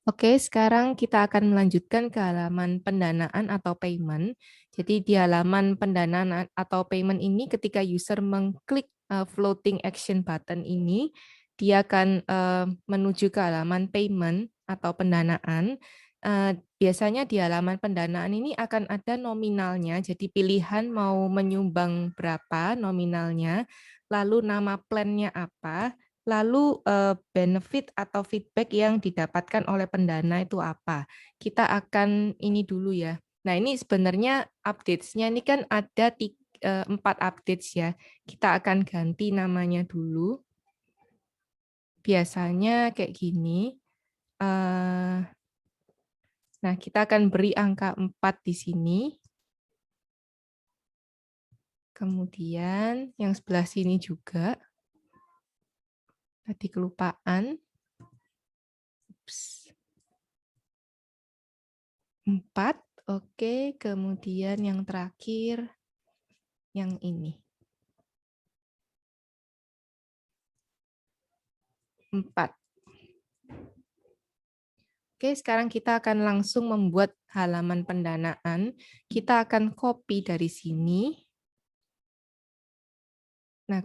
Oke, sekarang kita akan melanjutkan ke halaman pendanaan atau payment. Jadi di halaman pendanaan atau payment ini ketika user mengklik floating action button ini, dia akan menuju ke halaman payment atau pendanaan. Biasanya di halaman pendanaan ini akan ada nominalnya, jadi pilihan mau menyumbang berapa nominalnya, lalu nama plannya apa, lalu benefit atau feedback yang didapatkan oleh pendana itu apa? Kita akan ini dulu ya. Nah, ini sebenarnya updates-nya ini kan ada 4 updates ya. Kita akan ganti namanya dulu. Biasanya kayak gini. Nah, kita akan beri angka 4 di sini. Kemudian yang sebelah sini juga. Tadi kelupaan. 4, oke. Kemudian yang terakhir, yang ini. 4. Oke, sekarang kita akan langsung membuat halaman pendanaan. Kita akan copy dari sini. Nah,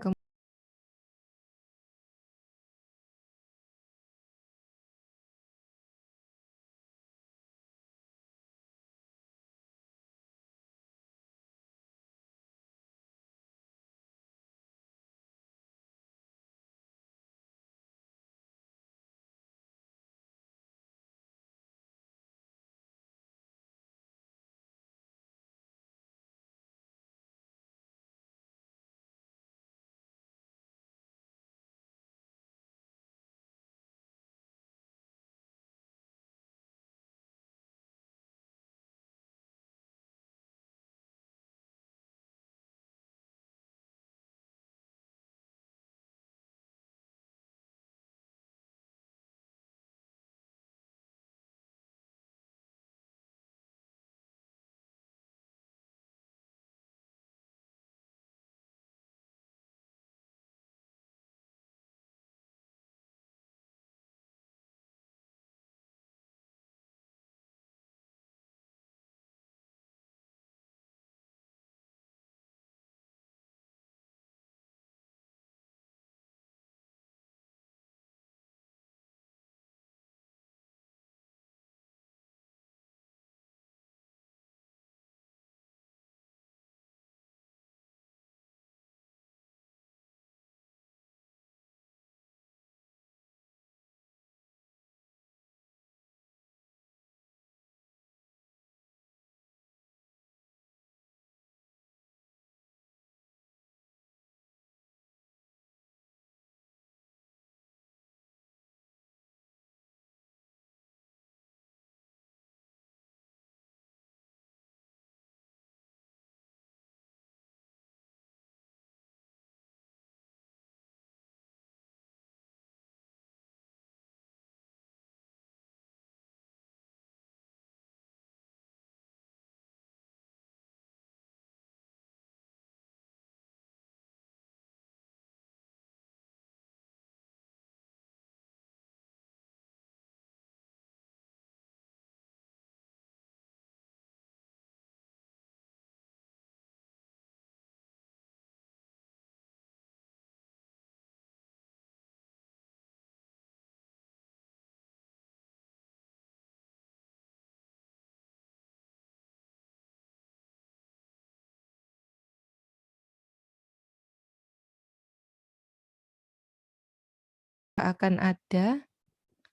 akan ada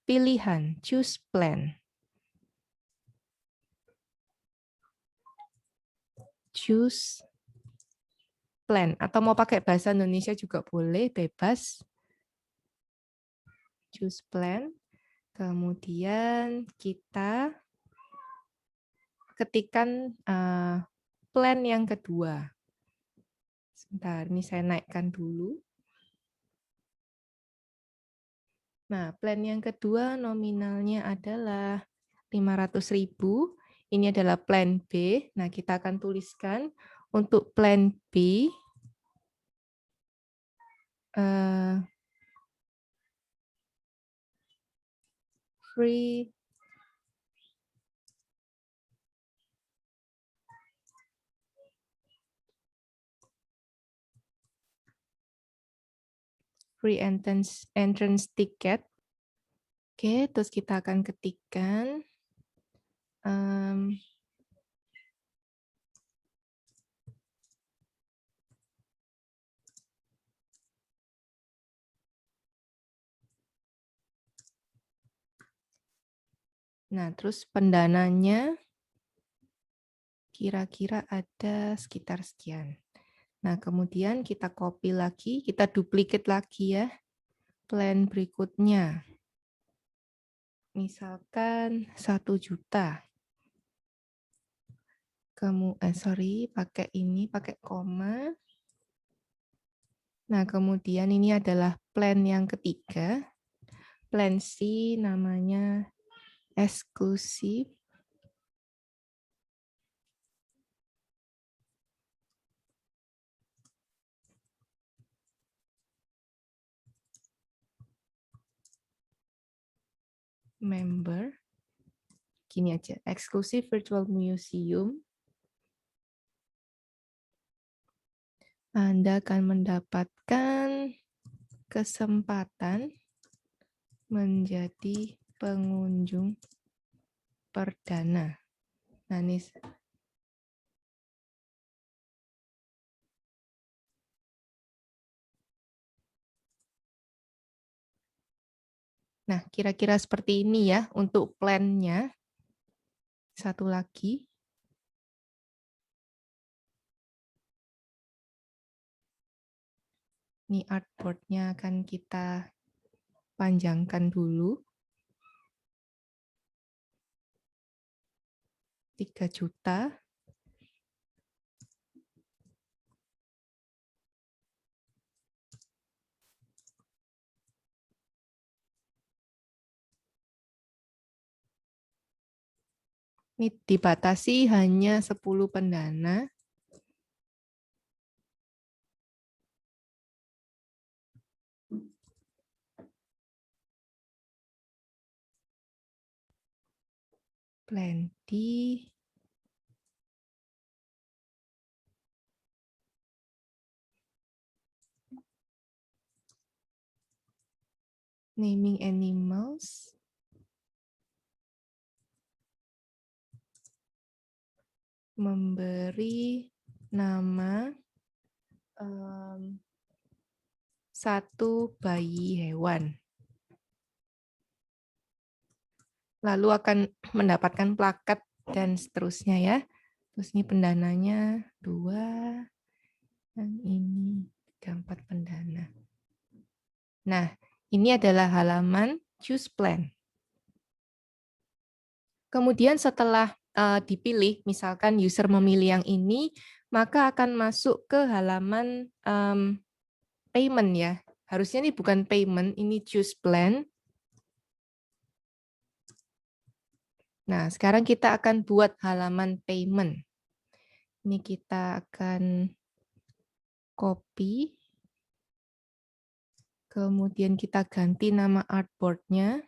pilihan choose plan. Choose plan. Atau mau pakai bahasa Indonesia juga boleh, bebas. Choose plan. Kemudian kita ketikkan plan yang kedua. Sebentar, ini saya naikkan dulu. Nah, plan yang kedua nominalnya adalah 500.000. Ini adalah plan B. Nah, kita akan tuliskan untuk plan B. Free free entrance ticket. Oke, terus kita akan ketikkan nah, terus pendananya kira-kira ada sekitar sekian. Nah, kemudian kita copy lagi, kita duplicate lagi ya, plan berikutnya. Misalkan 1 juta. Pakai ini, pakai koma. Nah, kemudian ini adalah plan yang ketiga. Plan C namanya eksklusif. Member. Gini aja, eksklusif virtual museum. Anda akan mendapatkan kesempatan menjadi pengunjung perdana. Nah, ini nah, kira-kira seperti ini ya untuk plan-nya. Satu lagi. Ini artboard-nya akan kita panjangkan dulu. 3 juta. Ini dibatasi hanya 10 pendana. Plenty. Naming animals. Memberi nama 1 bayi hewan. Lalu akan mendapatkan plakat dan seterusnya ya. Terus ini pendananya 2. Dan ini 4 pendana. Nah, ini adalah halaman choose plan. Kemudian setelah dipilih, misalkan user memilih yang ini, maka akan masuk ke halaman payment ya. Harusnya ini bukan payment, ini choose plan. Nah, sekarang kita akan buat halaman payment. Ini kita akan copy. Kemudian kita ganti nama artboard-nya.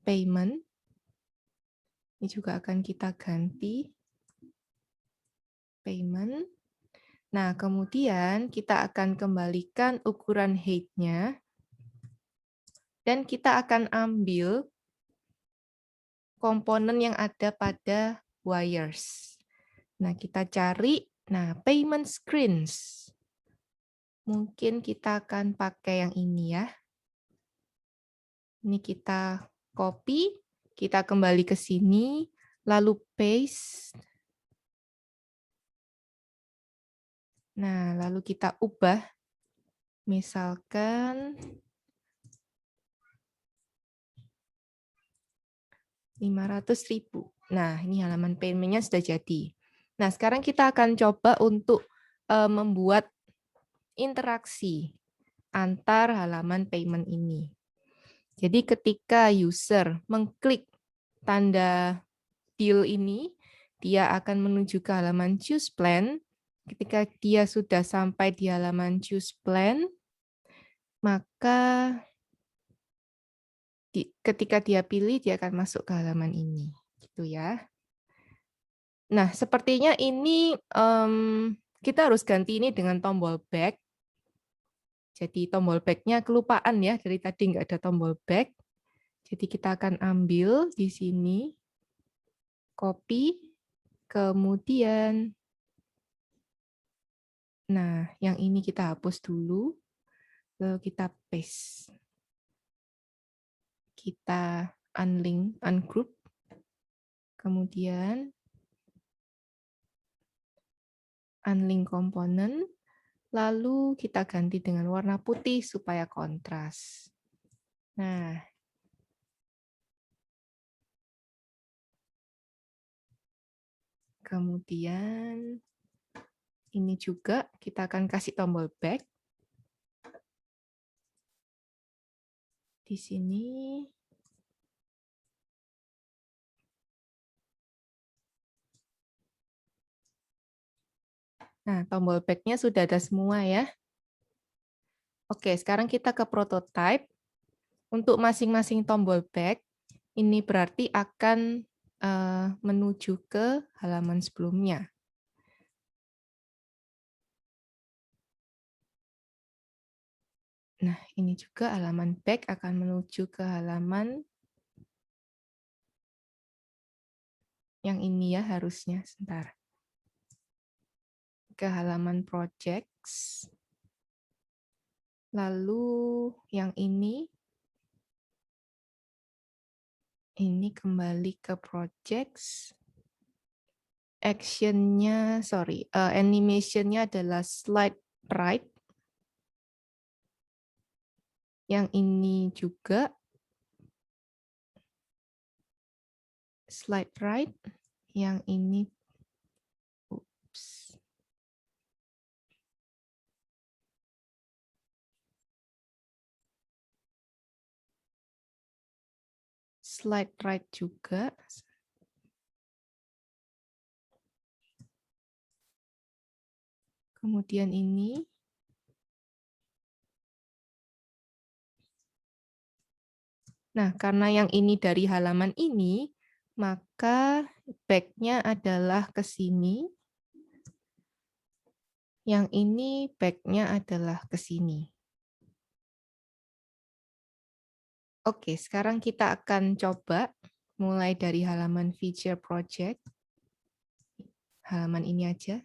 Payment. Ini juga akan kita ganti. Payment. Nah, kemudian kita akan kembalikan ukuran height-nya. Dan kita akan ambil komponen yang ada pada wires. Nah, kita cari, payment screens. Mungkin kita akan pakai yang ini ya. Ini kita copy, kita kembali ke sini, lalu paste. Nah, lalu kita ubah. Misalkan 500.000. Nah, ini halaman payment-nya sudah jadi. Nah, sekarang kita akan coba untuk membuat interaksi antar halaman payment ini. Jadi ketika user mengklik tanda deal ini, dia akan menuju ke halaman choose plan. Ketika dia sudah sampai di halaman choose plan, maka ketika dia pilih, dia akan masuk ke halaman ini. Gitu ya. Nah, sepertinya ini kita harus ganti ini dengan tombol back. Jadi tombol back-nya kelupaan ya, dari tadi nggak ada tombol back. Jadi kita akan ambil di sini, copy, kemudian, nah yang ini kita hapus dulu, lalu kita paste. Kita unlink, ungroup, kemudian unlink komponen, lalu kita ganti dengan warna putih supaya kontras. Nah, kemudian ini juga kita akan kasih tombol back. Di sini. Nah, tombol back-nya sudah ada semua ya. Oke, sekarang kita ke prototype. Untuk masing-masing tombol back, ini berarti akan menuju ke halaman sebelumnya. Nah, ini juga halaman back akan menuju ke halaman yang ini ya harusnya. Sebentar. Ke halaman projects. Lalu yang ini kembali ke projects. Action-nya, animation-nya adalah slide right. Yang ini juga slide right. Yang ini, oops. Slide right juga. Kemudian ini. Nah, karena yang ini dari halaman ini, maka back-nya adalah ke sini. Yang ini back-nya adalah ke sini. Oke, sekarang kita akan coba mulai dari halaman feature project. Halaman ini aja.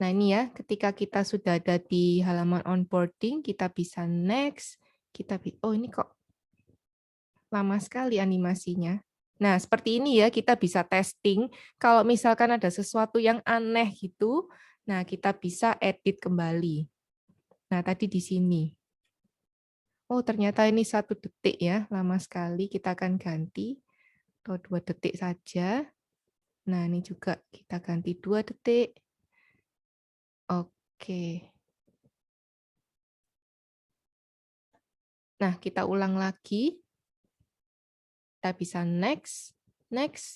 Nah, ini ya, ketika kita sudah ada di halaman onboarding, kita bisa next. Oh, ini kok lama sekali animasinya. Nah, seperti ini ya, kita bisa testing. Kalau misalkan ada sesuatu yang aneh gitu, nah kita bisa edit kembali. Nah, tadi di sini. Oh, ternyata ini 1 detik ya, lama sekali. Kita akan ganti, atau 2 detik saja. Nah, ini juga kita ganti 2 detik. Oke. Nah, kita ulang lagi. Kita bisa next,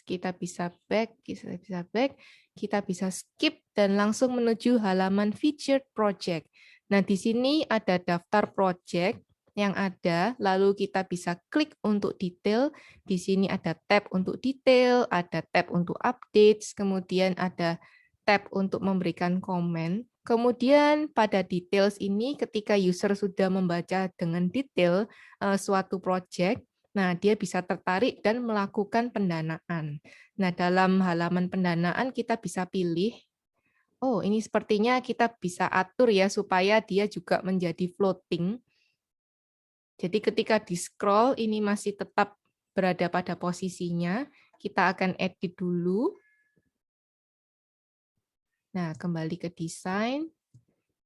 kita bisa back, kita bisa skip, dan langsung menuju halaman featured project. Nah, di sini ada daftar project yang ada, lalu kita bisa klik untuk detail. Di sini ada tab untuk detail, ada tab untuk updates, kemudian ada tab untuk memberikan komen. Kemudian pada details ini ketika user sudah membaca dengan detail suatu project, nah dia bisa tertarik dan melakukan pendanaan. Nah, dalam halaman pendanaan kita bisa pilih, oh ini sepertinya kita bisa atur ya supaya dia juga menjadi floating. Jadi ketika di scroll ini masih tetap berada pada posisinya, kita akan edit dulu. Nah, kembali ke desain.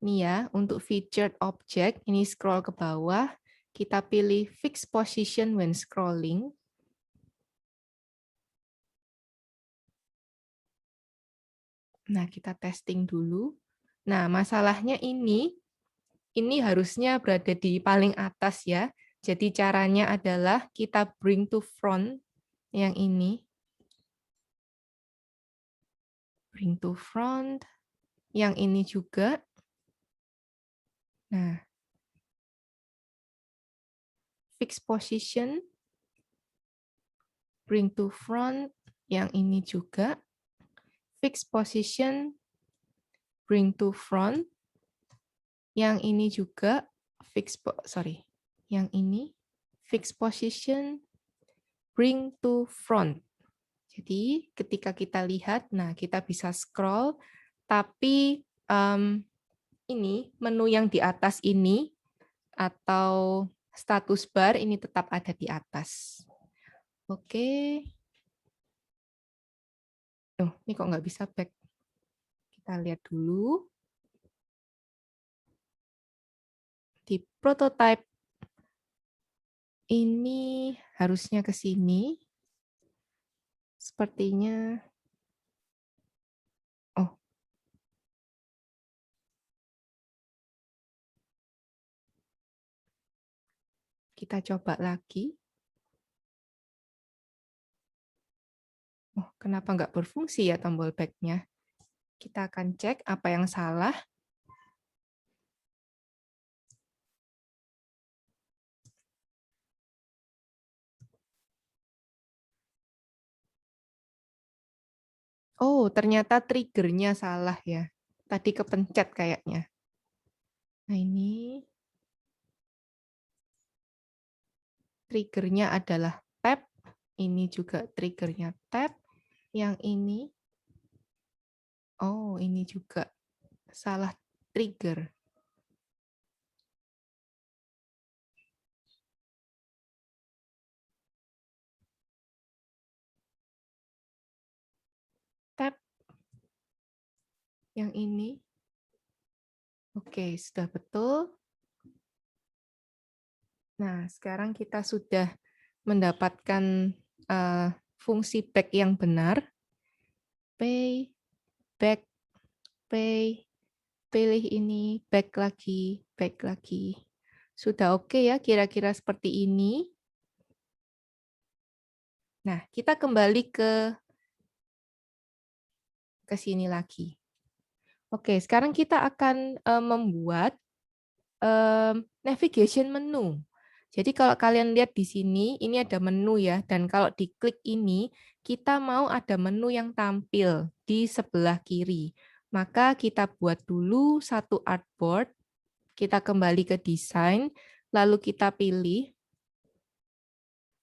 Ini ya, untuk featured object, ini scroll ke bawah, kita pilih fix position when scrolling. Nah, kita testing dulu. Nah, masalahnya ini harusnya berada di paling atas ya. Jadi caranya adalah kita bring to front yang ini. Bring to front. Yang ini juga. Nah, fix position, bring to front, yang ini juga, fix position, bring to front, Yang ini juga yang ini fix position, bring to front. Jadi ketika kita lihat, nah kita bisa scroll, tapi ini menu yang di atas ini atau status bar ini tetap ada di atas. Oke. Ini kok nggak bisa back. Kita lihat dulu. Di prototype ini harusnya ke sini. Sepertinya. Oh. Kita coba lagi. Oh, kenapa nggak berfungsi ya tombol back-nya? Kita akan cek apa yang salah. Oh, ternyata triggernya salah ya. Tadi kepencet kayaknya. Nah, ini triggernya adalah tab. Ini juga triggernya tab. Yang ini, oh ini juga salah trigger. Tab. Yang ini. Oke, sudah betul. Nah, sekarang kita sudah mendapatkan fungsi back yang benar. Pay, back, pay, pilih ini, back lagi, back lagi. Sudah oke ya, kira-kira seperti ini. Nah, kita kembali ke sini lagi. Oke, sekarang kita akan membuat navigation menu. Jadi kalau kalian lihat di sini, ini ada menu ya, dan kalau diklik ini, kita mau ada menu yang tampil di sebelah kiri. Maka kita buat dulu satu artboard, kita kembali ke desain, lalu kita pilih.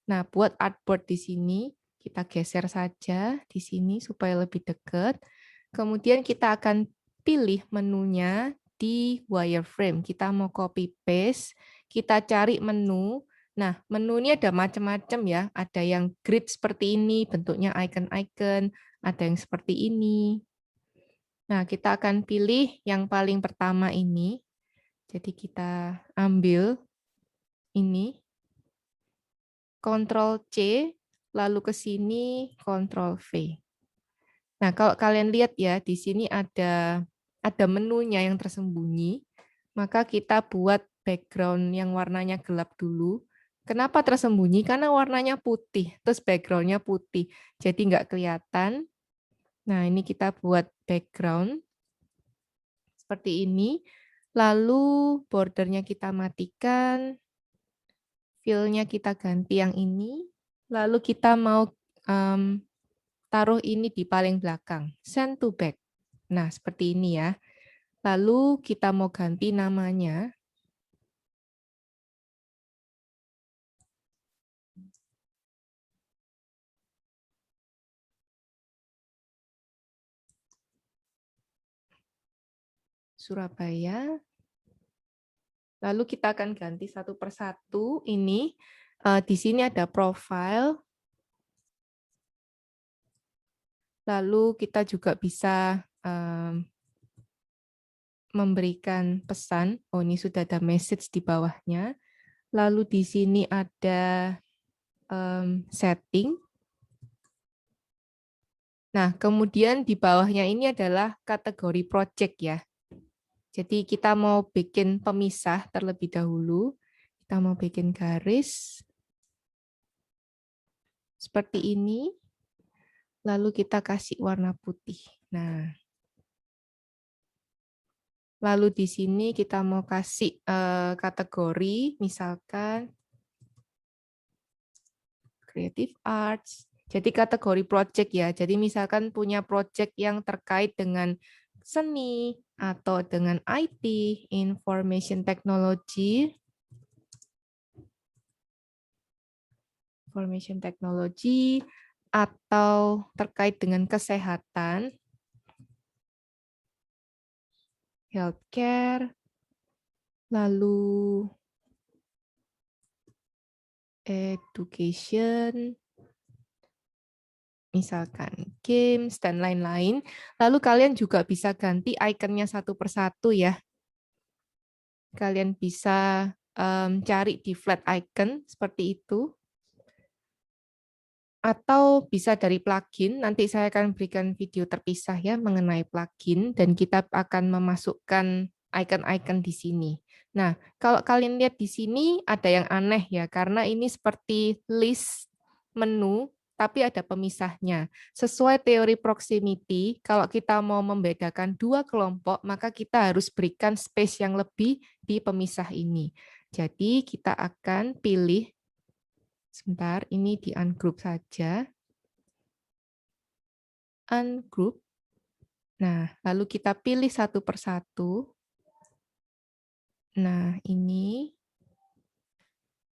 Nah, buat artboard di sini, kita geser saja di sini supaya lebih dekat. Kemudian kita akan pilih menunya di wireframe. Kita mau copy paste, kita cari menu. Nah, menu ini ada macam-macam ya. Ada yang grid seperti ini, bentuknya icon-icon, ada yang seperti ini. Nah, kita akan pilih yang paling pertama ini. Jadi kita ambil ini, Ctrl C, lalu ke sini Ctrl V. Nah, kalau kalian lihat ya, di sini ada menunya yang tersembunyi. Maka kita buat background yang warnanya gelap dulu. Kenapa tersembunyi? Karena warnanya putih, terus background-nya putih. Jadi nggak kelihatan. Nah, ini kita buat background seperti ini. Lalu bordernya kita matikan. Fill-nya kita ganti yang ini. Lalu kita mau taruh ini di paling belakang. Send to back. Nah, seperti ini ya. Lalu kita mau ganti namanya. Surabaya. Lalu kita akan ganti satu persatu. Ini di sini ada profile. Lalu kita juga bisa memberikan pesan. Oh, ini sudah ada message di bawahnya. Lalu di sini ada setting. Nah, kemudian di bawahnya ini adalah kategori project ya. Jadi kita mau bikin pemisah terlebih dahulu. Kita mau bikin garis seperti ini. Lalu kita kasih warna putih. Nah, lalu di sini kita mau kasih kategori, misalkan Creative Arts. Jadi kategori project ya. Jadi misalkan punya project yang terkait dengan seni, atau dengan IT, Information Technology, atau terkait dengan kesehatan, healthcare, lalu education, misalkan games, dan lain-lain. Lalu kalian juga bisa ganti ikonnya satu persatu ya. Kalian bisa cari di flat icon seperti itu. Atau bisa dari plugin, nanti saya akan berikan video terpisah ya mengenai plugin, dan kita akan memasukkan icon-icon di sini. Nah, kalau kalian lihat di sini ada yang aneh ya, karena ini seperti list menu, tapi ada pemisahnya. Sesuai teori proximity, kalau kita mau membedakan dua kelompok, maka kita harus berikan space yang lebih di pemisah ini. Jadi kita akan pilih, sebentar, ini di ungroup saja. Ungroup. Nah, lalu kita pilih satu persatu. Nah, ini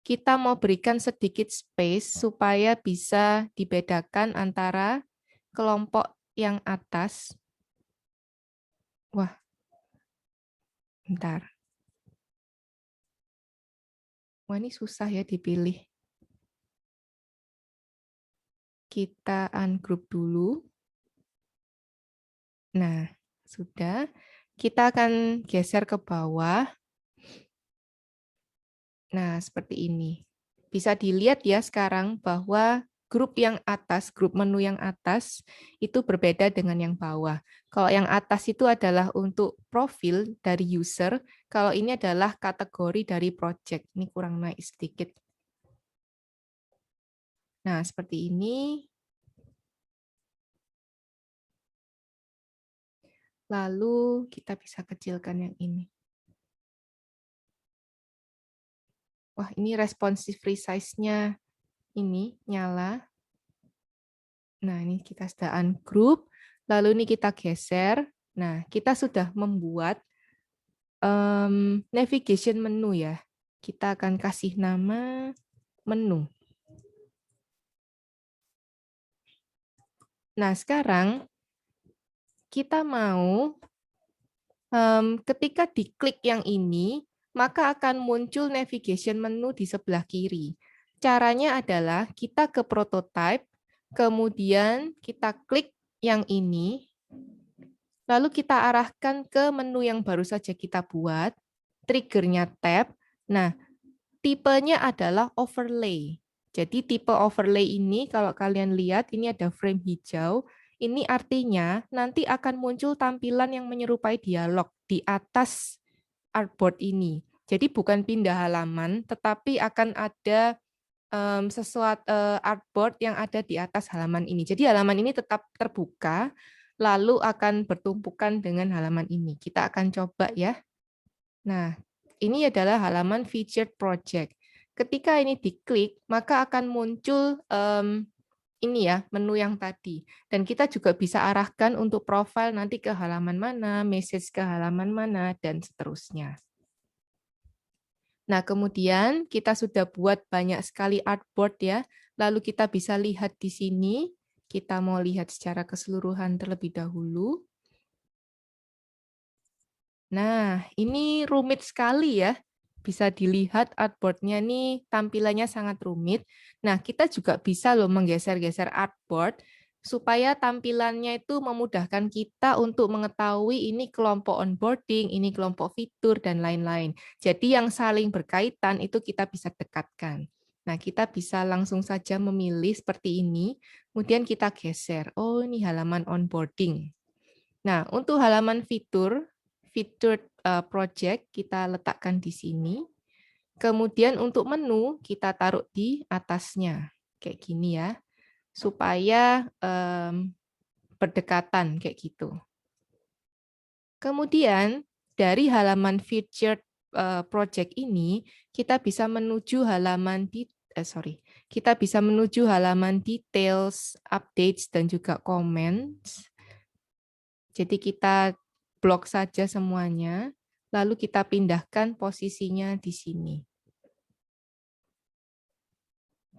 kita mau berikan sedikit space supaya bisa dibedakan antara kelompok yang atas. Wah, bentar. Wah, ini susah ya dipilih. Kita ungroup dulu. Nah, sudah. Kita akan geser ke bawah. Nah, seperti ini. Bisa dilihat ya sekarang bahwa grup yang atas, grup menu yang atas, itu berbeda dengan yang bawah. Kalau yang atas itu adalah untuk profil dari user, kalau ini adalah kategori dari project. Ini kurang naik sedikit. Nah, seperti ini. Lalu kita bisa kecilkan yang ini. Wah, ini responsive resize-nya ini nyala. Nah, ini kita sudah ungroup. Lalu ini kita geser. Nah, kita sudah membuat navigation menu ya. Kita akan kasih nama menu. Nah, sekarang kita mau ketika diklik yang ini, maka akan muncul navigation menu di sebelah kiri. Caranya adalah kita ke prototype, kemudian kita klik yang ini, lalu kita arahkan ke menu yang baru saja kita buat, triggernya tab. Nah, tipenya adalah overlay. Jadi tipe overlay ini kalau kalian lihat ini ada frame hijau, ini artinya nanti akan muncul tampilan yang menyerupai dialog di atas artboard ini. Jadi bukan pindah halaman, tetapi akan ada sesuatu artboard yang ada di atas halaman ini. Jadi halaman ini tetap terbuka, lalu akan bertumpukan dengan halaman ini. Kita akan coba ya. Nah, ini adalah halaman featured project. Ketika ini diklik, maka akan muncul ini ya, menu yang tadi. Dan kita juga bisa arahkan untuk profil nanti ke halaman mana, message ke halaman mana, dan seterusnya. Nah, kemudian kita sudah buat banyak sekali artboard ya. Lalu kita bisa lihat di sini. Kita mau lihat secara keseluruhan terlebih dahulu. Nah, ini rumit sekali ya. Bisa dilihat artboard-nya nih tampilannya sangat rumit. Nah, kita juga bisa loh menggeser-geser artboard supaya tampilannya itu memudahkan kita untuk mengetahui ini kelompok onboarding, ini kelompok fitur, dan lain-lain. Jadi yang saling berkaitan itu kita bisa dekatkan. Nah, kita bisa langsung saja memilih seperti ini, kemudian kita geser. Oh, ini halaman onboarding. Nah, untuk halaman featured project, kita letakkan di sini. Kemudian untuk menu, kita taruh di atasnya. Kayak gini ya. Supaya berdekatan kayak gitu. Kemudian dari halaman featured project ini kita bisa menuju halaman kita bisa menuju halaman details, updates, dan juga comments. Jadi kita blok saja semuanya, lalu kita pindahkan posisinya di sini.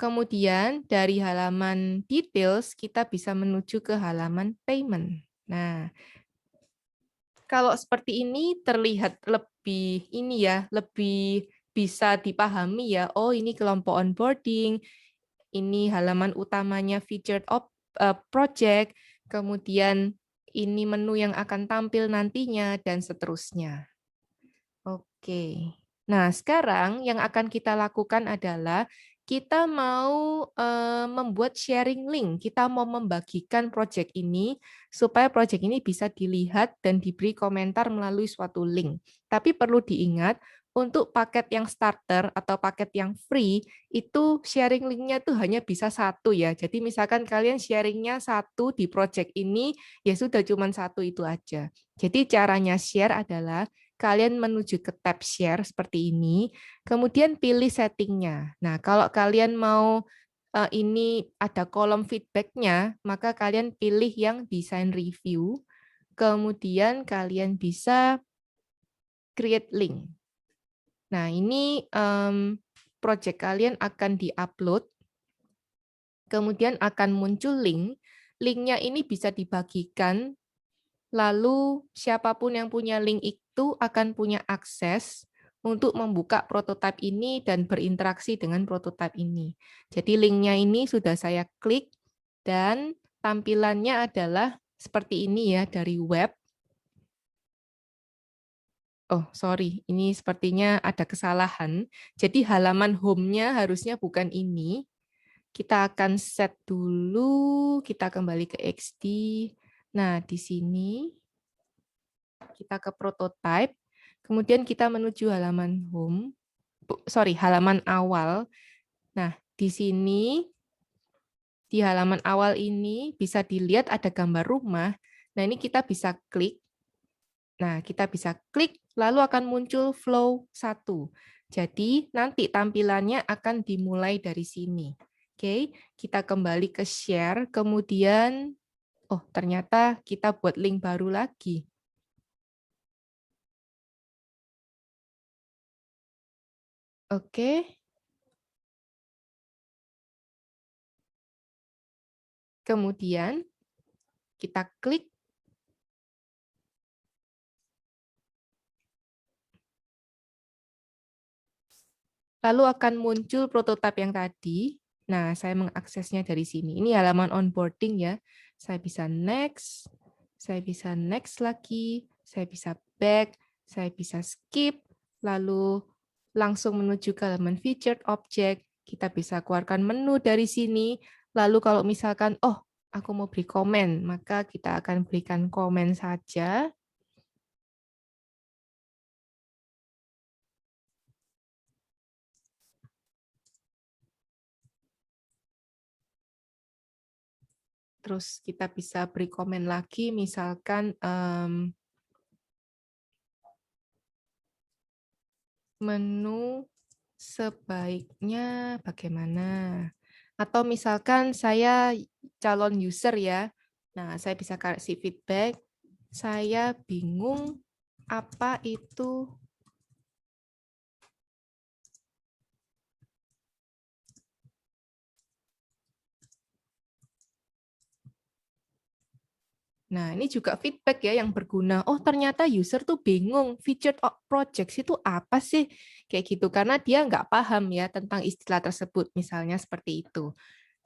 Kemudian dari halaman details, kita bisa menuju ke halaman payment. Nah, kalau seperti ini terlihat lebih ini ya, lebih bisa dipahami ya. Oh, ini kelompok onboarding, ini halaman utamanya featured project, kemudian ini menu yang akan tampil nantinya, dan seterusnya. Oke. Nah, sekarang yang akan kita lakukan adalah kita mau membuat sharing link. Kita mau membagikan project ini supaya project ini bisa dilihat dan diberi komentar melalui suatu link. Tapi perlu diingat, untuk paket yang starter atau paket yang free, itu sharing linknya tuh hanya bisa satu ya. Jadi misalkan kalian sharingnya satu di project ini, ya sudah cuma satu itu aja. Jadi caranya share adalah kalian menuju ke tab share seperti ini, kemudian pilih settingnya. Nah, kalau kalian mau ini ada kolom feedbacknya, maka kalian pilih yang design review, kemudian kalian bisa create link. Nah, ini project kalian akan di-upload, kemudian akan muncul link. Linknya ini bisa dibagikan, lalu siapapun yang punya link itu akan punya akses untuk membuka prototipe ini dan berinteraksi dengan prototipe ini. Jadi linknya ini sudah saya klik, dan tampilannya adalah seperti ini ya dari web. Oh, sorry, ini sepertinya ada kesalahan. Jadi halaman home-nya harusnya bukan ini. Kita akan set dulu, kita kembali ke XD. Nah, di sini kita ke prototype, kemudian kita menuju halaman home, halaman awal. Nah, di sini, di halaman awal ini bisa dilihat ada gambar rumah. Nah, ini kita bisa klik. Nah, kita bisa klik, lalu akan muncul flow 1. Jadi, nanti tampilannya akan dimulai dari sini. Oke, kita kembali ke share, kemudian, oh ternyata kita buat link baru lagi. Oke. Kemudian, kita klik. Lalu akan muncul prototipe yang tadi. Nah, saya mengaksesnya dari sini. Ini halaman onboarding ya. Saya bisa next, saya bisa next lagi, saya bisa back, saya bisa skip, lalu langsung menuju ke halaman featured object. Kita bisa keluarkan menu dari sini. Lalu kalau misalkan, oh, aku mau beri komen, maka kita akan berikan komen saja. Terus kita bisa beri komen lagi, misalkan menu sebaiknya bagaimana? Atau misalkan saya calon user ya, nah saya bisa kasih feedback, saya bingung apa itu Nah, ini juga feedback ya yang berguna. Oh, ternyata user tuh bingung, featured projects itu apa sih? Kayak gitu, karena dia nggak paham ya tentang istilah tersebut, misalnya seperti itu.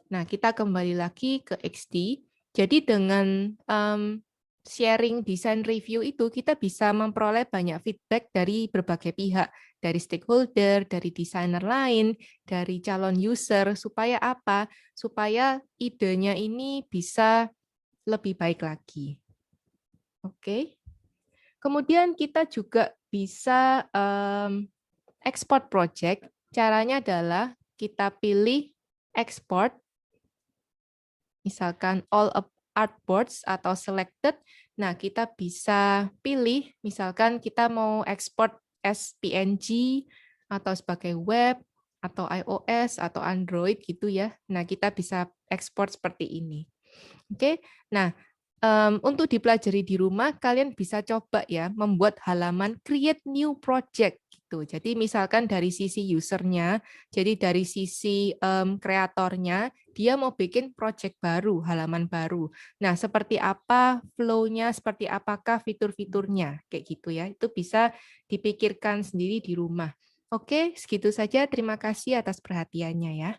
Nah, kita kembali lagi ke XD. Jadi dengan sharing design review itu, kita bisa memperoleh banyak feedback dari berbagai pihak, dari stakeholder, dari desainer lain, dari calon user, supaya apa? Supaya idenya ini bisa lebih baik lagi. Oke. Kemudian kita juga bisa export project. Caranya adalah kita pilih export, misalkan all artboards atau selected. Nah, kita bisa pilih, misalkan kita mau export as PNG atau sebagai web atau iOS atau Android gitu ya. Nah, kita bisa export seperti ini. Oke. Nah, Untuk dipelajari di rumah, kalian bisa coba ya membuat halaman create new project gitu. Jadi misalkan dari sisi usernya, jadi dari sisi kreatornya, dia mau bikin project baru, halaman baru. Nah, seperti apa flow-nya, seperti apakah fitur-fiturnya, kayak gitu ya. Itu bisa dipikirkan sendiri di rumah. Oke, segitu saja. Terima kasih atas perhatiannya ya.